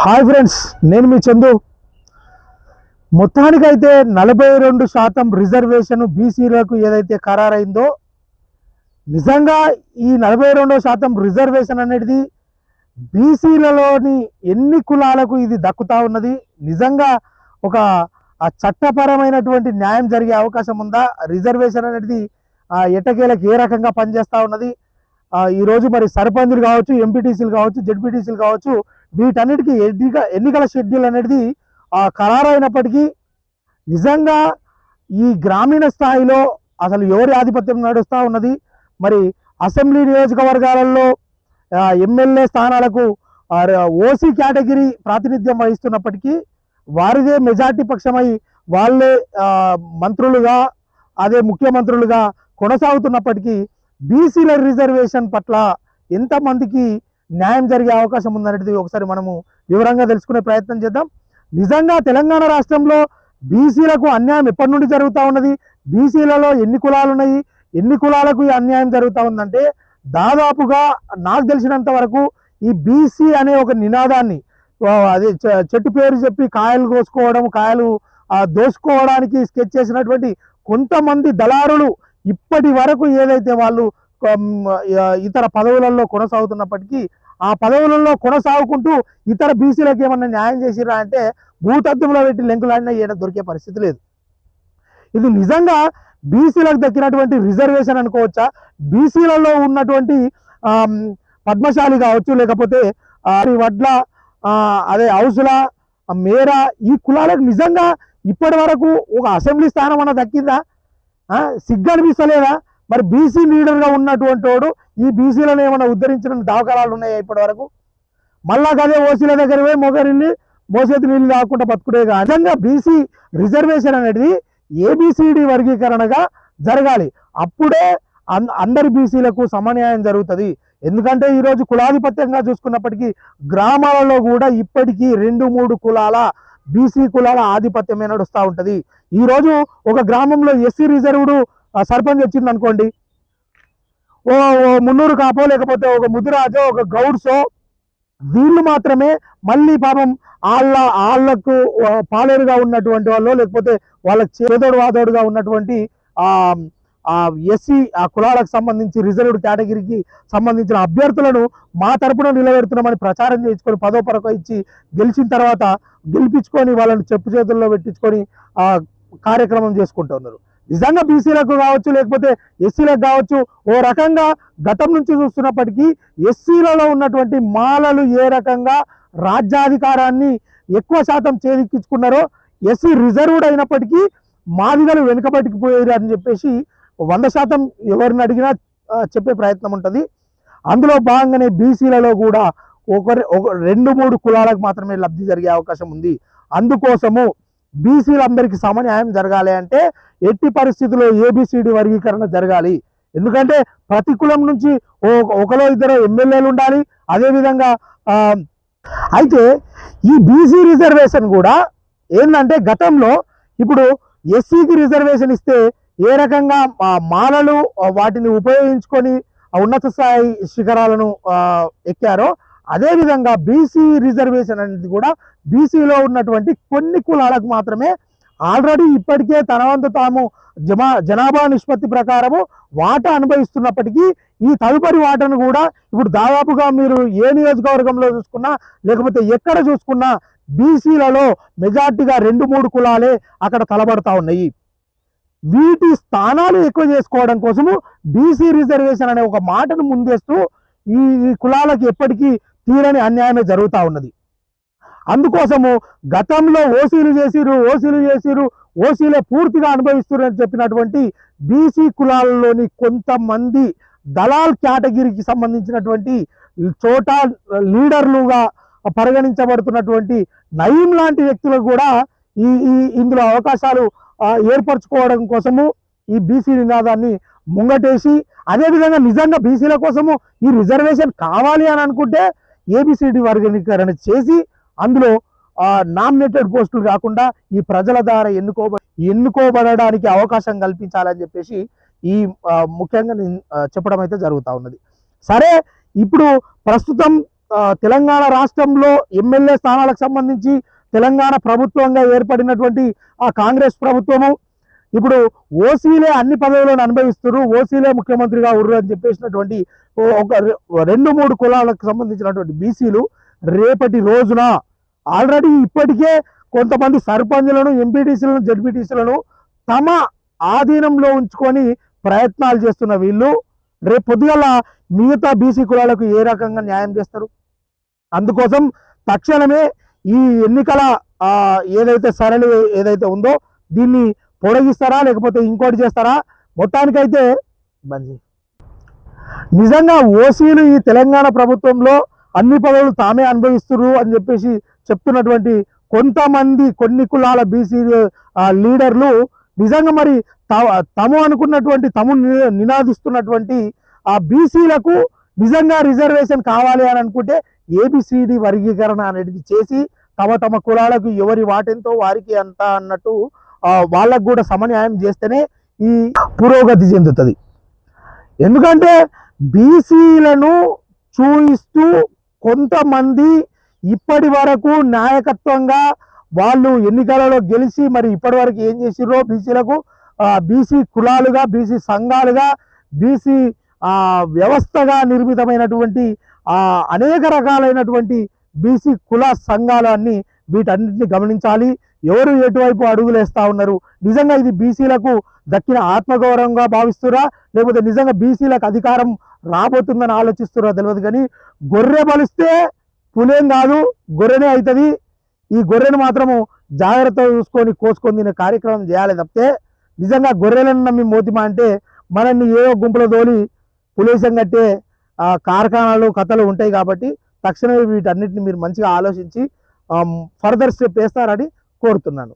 Hi friends, నేను మీ చందు. మొత్తానికైతే 42% reservation బీసీలకు ఏదైతే ఖరారైందో, నిజంగా ఈ 42% రిజర్వేషన్ అనేది బీసీలలోని ఎన్ని కులాలకు ఇది దక్కుతా ఉన్నది? నిజంగా ఒక చట్టపరమైనటువంటి న్యాయం జరిగే అవకాశం ఉందా? రిజర్వేషన్ అనేది ఎట్టకేలకు ఏ రకంగా పనిచేస్తూ ఉన్నది? ఈరోజు మరి సర్పంచులు కావచ్చు, ఎంపీటీసీలు కావచ్చు, జెడ్పీటీసీలు కావచ్చు, వీటన్నిటికీ ఎన్నికల షెడ్యూల్ అనేది ఖరారైనప్పటికీ నిజంగా ఈ గ్రామీణ స్థాయిలో అసలు ఎవరి ఆధిపత్యం నడుస్తూ ఉన్నది? మరి అసెంబ్లీ నియోజకవర్గాలలో ఎమ్మెల్యే స్థానాలకు ఓసీ కేటగిరీ ప్రాతినిధ్యం వహిస్తున్నప్పటికీ వారిదే మెజార్టీ పక్షమై వాళ్ళే మంత్రులుగా, అదే ముఖ్యమంత్రులుగా కొనసాగుతున్నప్పటికీ బీసీల రిజర్వేషన్ పట్ల ఎంతమందికి న్యాయం జరిగే అవకాశం ఉందనేది ఒకసారి మనము వివరంగా తెలుసుకునే ప్రయత్నం చేద్దాం. నిజంగా తెలంగాణ రాష్ట్రంలో బీసీలకు అన్యాయం ఎప్పటి నుండి జరుగుతూ ఉన్నది? బీసీలలో ఎన్ని కులాలు ఉన్నాయి? ఎన్ని కులాలకు ఈ అన్యాయం జరుగుతూ ఉందంటే, దాదాపుగా నాకు తెలిసినంత వరకు ఈ బీసీ అనే ఒక నినాదాన్ని అదే చెట్టు పేరు చెప్పి కాయలు కోసుకోవడం, కాయలు దోసుకోవడానికి స్కెచ్ చేసినటువంటి కొంతమంది దళారులు ఇప్పటి వరకు ఏదైతే వాళ్ళు ఇతర పదవులలో కొనసాగుతున్నప్పటికీ ఆ పదవులలో కొనసాగుకుంటూ ఇతర బీసీలకు ఏమన్నా న్యాయం చేసిరా అంటే భూతత్వంలో పెట్టి లెంకులాడినా ఏడ దొరికే పరిస్థితి లేదు. ఇది నిజంగా బీసీలకు దక్కినటువంటి రిజర్వేషన్ అనుకోవచ్చా? బీసీలలో ఉన్నటువంటి పద్మశాలి కావచ్చు, లేకపోతే వడ్ల, అదే హౌసుల, మేర, ఈ కులాలకు నిజంగా ఇప్పటి వరకు ఒక అసెంబ్లీ స్థానం అన్న దక్కిందా? సిగ్గు అనిపిస్తలేదా? మరి బీసీ లీడర్గా ఉన్నటువంటి వాడు ఈ బీసీలను ఏమైనా ఉద్ధరించిన దాఖలాలు ఉన్నాయా ఇప్పటి వరకు? మళ్ళా కదే ఓసీల దగ్గర పోయి మొగరిల్లి మోసేది నీళ్ళు కాకుండా బతుకునేగా. నిజంగా బీసీ రిజర్వేషన్ అనేది ఏబిసిడి వర్గీకరణగా జరగాలి. అప్పుడే అందరి బీసీలకు సమన్యాయం జరుగుతుంది. ఎందుకంటే ఈరోజు కులాధిపత్యంగా చూసుకున్నప్పటికీ గ్రామాలలో కూడా ఇప్పటికీ 2-3 కులాల బీసీ కులాల ఆధిపత్యమే నడుస్తూ ఉంటుంది. ఈరోజు ఒక గ్రామంలో ఎస్సీ రిజర్వ్డ్ సర్పంచ్ వచ్చింది అనుకోండి, ఓ మున్నూరు కాపో, లేకపోతే ఒక ముదిరాజో, ఒక గౌడ్సో, వీళ్ళు మాత్రమే మళ్ళీ పాపం వాళ్ళకు పాలేరుగా ఉన్నటువంటి వాళ్ళు, లేకపోతే వాళ్ళకి చేదోడు వాదోడుగా ఉన్నటువంటి ఎస్సీ కులాలకు సంబంధించి రిజర్వ్డ్ కేటగిరీకి సంబంధించిన అభ్యర్థులను మా తరపున నిలబెడుతున్నామని ప్రచారం చేయించుకొని 10వ పరక ఇచ్చి గెలిచిన తర్వాత గెలిపించుకొని వాళ్ళని చెప్పు చేతుల్లో పెట్టించుకొని కార్యక్రమం చేసుకుంటున్నారు. నిజంగా బీసీలకు కావచ్చు, లేకపోతే ఎస్సీలకు కావచ్చు, ఓ రకంగా గతం నుంచి చూస్తున్నప్పటికీ ఎస్సీలలో ఉన్నటువంటి మాలలు ఏ రకంగా రాజ్యాధికారాన్ని ఎక్కువ శాతం చేదిక్కించుకున్నారో, ఎస్సీ రిజర్వ్డ్ అయినప్పటికీ మాదిగలు వెనుకబడికి పోయారు అని చెప్పేసి 100% ఎవరిని అడిగినా చెప్పే ప్రయత్నం ఉంటుంది. అందులో భాగంగానే బీసీలలో కూడా ఒక 2-3 కులాలకు మాత్రమే లబ్ధి జరిగే అవకాశం ఉంది. అందుకోసము బీసీలందరికీ సమన్యాయం జరగాలి అంటే ఎట్టి పరిస్థితుల్లో ఏబిసిడి వర్గీకరణ జరగాలి. ఎందుకంటే ప్రతి కులం నుంచి ఒకలో ఇద్దరు ఎమ్మెల్యేలు ఉండాలి. అదేవిధంగా అయితే ఈ బీసీ రిజర్వేషన్ కూడా ఏంటంటే, గతంలో ఇప్పుడు ఎస్సీకి రిజర్వేషన్ ఇస్తే ఏ రకంగా మాలలు వాటిని ఉపయోగించుకొని ఉన్నత స్థాయి శిఖరాలను ఎక్కారో, అదేవిధంగా బీసీ రిజర్వేషన్ అనేది కూడా బీసీలో ఉన్నటువంటి కొన్ని కులాలకు మాత్రమే ఆల్రెడీ ఇప్పటికే తన వంతు తాము జనాభా నిష్పత్తి ప్రకారము వాటా అనుభవిస్తున్నప్పటికీ ఈ తదుపరి వాటాను కూడా ఇప్పుడు దాదాపుగా మీరు ఏ నియోజకవర్గంలో చూసుకున్నా, లేకపోతే ఎక్కడ చూసుకున్నా బీసీలలో మెజార్టీగా 2-3 కులాలే అక్కడ తలబడతా ఉన్నాయి. వీటి స్థానాలు ఎక్కువ చేసుకోవడం కోసము బీసీ రిజర్వేషన్ అనే ఒక మాటను ముందేస్తూ ఈ కులాలకు ఎప్పటికీ తీరని అన్యాయమే జరుగుతూ ఉన్నది. అందుకోసము గతంలో ఓసీలు చేసిరు, ఓసీలే పూర్తిగా అనుభవిస్తున్నారని చెప్పినటువంటి బీసీ కులాలలోని కొంతమంది దళాల్ కేటగిరీకి సంబంధించినటువంటి చోట లీడర్లుగా పరిగణించబడుతున్నటువంటి నయీం లాంటి వ్యక్తులకు కూడా ఇందులో అవకాశాలు ఏర్పరచుకోవడం కోసము ఈ బీసీ నినాదాన్ని ముంగటేసి, అదేవిధంగా నిజంగా బీసీల కోసము ఈ రిజర్వేషన్ కావాలి అని అనుకుంటే ఏబిసిడి వర్గీకరణ చేసి అందులో నామినేటెడ్ పోస్టులు కాకుండా ఈ ప్రజల ద్వారా ఎన్నుకోబడడానికి అవకాశం కల్పించాలని చెప్పేసి ఈ ముఖ్యంగా చెప్పడం అయితే జరుగుతూ ఉన్నది. సరే, ఇప్పుడు ప్రస్తుతం తెలంగాణ రాష్ట్రంలో ఎమ్మెల్యే స్థానాలకు సంబంధించి తెలంగాణ ప్రభుత్వంగా ఏర్పడినటువంటి ఆ కాంగ్రెస్ ప్రభుత్వము ఇప్పుడు ఓసీలే అన్ని పదవులను అనుభవిస్తున్నారు, ఓసీలే ముఖ్యమంత్రిగా ఉర్రు అని చెప్పేసినటువంటి ఒక 2-3 కులాలకు సంబంధించినటువంటి బీసీలు రేపటి రోజున ఆల్రెడీ ఇప్పటికే కొంతమంది సర్పంచులను, ఎంపీటీసీలను, జడ్పీటీసీలను తమ ఆధీనంలో ఉంచుకొని ప్రయత్నాలు చేస్తున్న వీళ్ళు రేపు పొద్దుగల మిగతా బీసీ కులాలకు ఏ రకంగా న్యాయం చేస్తారు? అందుకోసం తక్షణమే ఈ ఎన్నికల ఏదైతే సరళి ఏదైతే ఉందో దీన్ని పొడిగిస్తారా లేకపోతే ఇంకోటి చేస్తారా? మొత్తానికైతే నిజంగా ఓసీలు ఈ తెలంగాణ ప్రభుత్వంలో అన్ని పదవులు తామే అనుభవిస్తున్నారు అని చెప్పేసి చెప్తున్నటువంటి కొంతమంది కొన్ని కులాల బీసీ లీడర్లు నిజంగా మరి తము అనుకున్నటువంటి తము నినాదిస్తున్నటువంటి ఆ బీసీలకు నిజంగా రిజర్వేషన్ కావాలి అని అనుకుంటే ఏబిసిడి వర్గీకరణ అనేది చేసి తమ కులాలకు ఎవరి వాటెంతో వారికి అంత అన్నట్టు వాళ్ళకు కూడా సమన్యాయం చేస్తేనే ఈ పురోగతి చెందుతుంది. ఎందుకంటే బీసీలను చూయిస్తూ కొంతమంది ఇప్పటి వరకు నాయకత్వంగా వాళ్ళు ఎన్నికలలో గెలిచి మరి ఇప్పటి వరకు ఏం చేసిర్రో బీసీలకు బీసీ కులాలుగా, బీసీ సంఘాలుగా, బీసీ వ్యవస్థగా నిర్మితమైనటువంటి అనేక రకాలైనటువంటి బీసీ కుల సంఘాలన్నీ వీటన్నిటిని గమనించాలి. ఎవరు ఎటువైపు అడుగులు వేస్తా ఉన్నారు? నిజంగా ఇది బీసీలకు దక్కిన ఆత్మగౌరవంగా భావిస్తురా లేకపోతే నిజంగా బీసీలకు అధికారం రాబోతుందని ఆలోచిస్తురా తెలియదు. కానీ గొర్రె బలిస్తే పులేం కాదు, గొర్రెనే అవుతుంది. ఈ గొర్రెను మాత్రము జాగ్రత్తగా చూసుకొని కోసుకొని తినే కార్యక్రమం చేయాలి తప్పితే నిజంగా గొర్రెలను నమ్మి మోతిమా అంటే మనల్ని ఏదో గుంపులో తోలి పులేసం కట్టే కార్ఖానాలు కథలు ఉంటాయి. కాబట్టి తక్షణమే వీటన్నిటిని మీరు మంచిగా ఆలోచించి ఫర్దర్ స్టెప్ వేస్తారని కోరుతున్నాను.